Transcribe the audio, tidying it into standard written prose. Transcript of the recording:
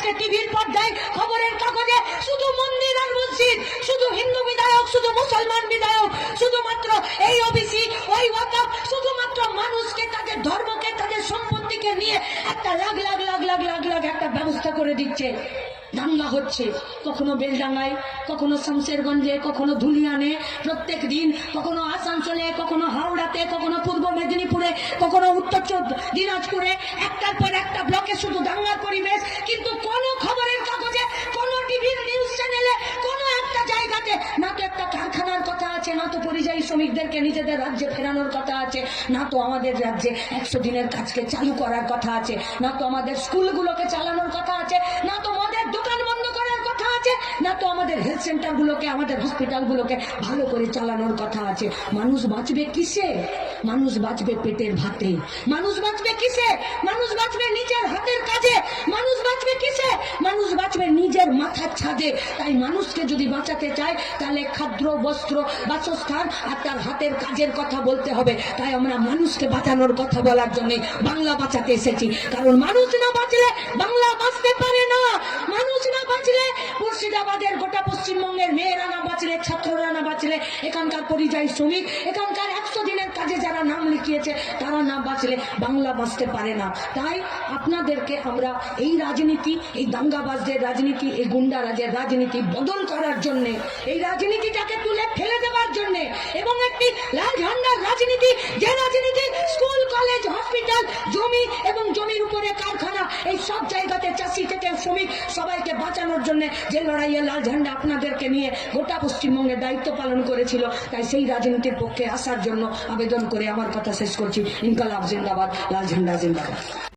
আজকে টিভির পর্দায় খবরের কাগজে শুধু মন্দির আর মসজিদ, শুধু হিন্দু বিধায়ক, শুধু মুসলমান বিধায়ক, শুধুমাত্র এই ওবিসি ওই ওয়াকফ, শুধুমাত্র মানুষকে তাদের ধর্মকে তাদের সম্পত্তিকে নিয়ে একটা লাখ লাখ লাখ লাখ লাখ লাখ একটা ব্যবস্থা করে দিচ্ছে। দাঙ্গা হচ্ছে, কখনো বেলডাঙ্গায়, কখনো শামশেরগঞ্জে, কখনো ধুলিয়ানে, প্রত্যেক দিন কখনো আসানসোলে, কখনো হাওড়াতে, কখনো পূর্ব মেদিনীপুরে, কখনো উত্তর দিনাজপুরে, একটার পর একটা ব্লকে শুধু দাঙ্গার পরিবেশ। কিন্তু কোনো খবরের কাগজে, কোনো টিভির নিউজ চ্যানেলে, কোনো একটা জায়গাতে না তো একটা কারখানার কথা আছে, না তো পরিযায়ী শ্রমিকদেরকে নিজেদের রাজ্যে ফেরানোর কথা আছে, না তো আমাদের রাজ্যে 100 দিনের কাজকে চালু করার কথা আছে, না তো আমাদের স্কুলগুলোকে চালানোর কথা আছে, না তো আমাদের দোকান বন্ধ করার কথা আছে, না তো আমাদের হেলথ সেন্টারগুলোকে, আমাদের হসপিটালগুলোকে ভালো করে চালানোর কথা আছে। মানুষ বাঁচবে কিসে? মানুষ বাঁচবে পেটের ভাতে। মানুষ বাঁচবে কিসে? মানুষ বাঁচবে নিজের হাতের কাজে। মানুষ বাঁচবে কিসে? মানুষ বাঁচবে নিজের মাথার ছাদে। তাই মানুষকে যদি বাঁচাতে চায় তাহলে খাদ্য, বস্ত্র, বাসস্থান আর তার হাতের কাজের কথা বলতে হবে। তাই আমরা মানুষকে বাঁচানোর কথা বলার জন্য বাংলা বাঁচাতে এসেছি। কারণ মানুষ না বাঁচলে বাংলা বাঁচতে পারে না। মানুষ না বাঁচলে, মুর্শিদাবাদের গোটা পশ্চিমবঙ্গের মেয়েরা না বাঁচলে, ছাত্ররা না বাঁচলে, এখানকার পরিযায়ী শ্রমিক, এখানকার 100 দিনের কাজে যারা নাম লিখিয়েছে তারা না বাঁচলে বাংলা বাঁচতে পারে না। তাই আপনাদেরকে আমরা এই রাজনীতি, এই দাঙ্গাবাজদের রাজনীতি, এই গুন্ডারাজের রাজনীতি বদল করার জন্য, এই রাজনীতিটাকে তুলে ফেলে দেওয়ার জন্য, এবং একটি লাল ঝান্ডার রাজনীতি, যে রাজনীতি স্কুল, কলেজ, হসপিটাল, জমি এবং জমির উপরে কারখানা, এই সব জায়গাতে চাষি থেকে শ্রমিক সবাইকে বাঁচানোর জন্য যে লড়াইয়ে লাল ঝান্ডা আপনাদেরকে নিয়ে গোটা পশ্চিমবঙ্গে দায়িত্ব পালন করেছিল, তাই সেই রাজনীতির পক্ষে আসার জন্য আবেদন করে আমার কথা শেষ করছি। ইনকালাব জিন্দাবাদ, লাল ঝান্ডা জিন্দাবাদ।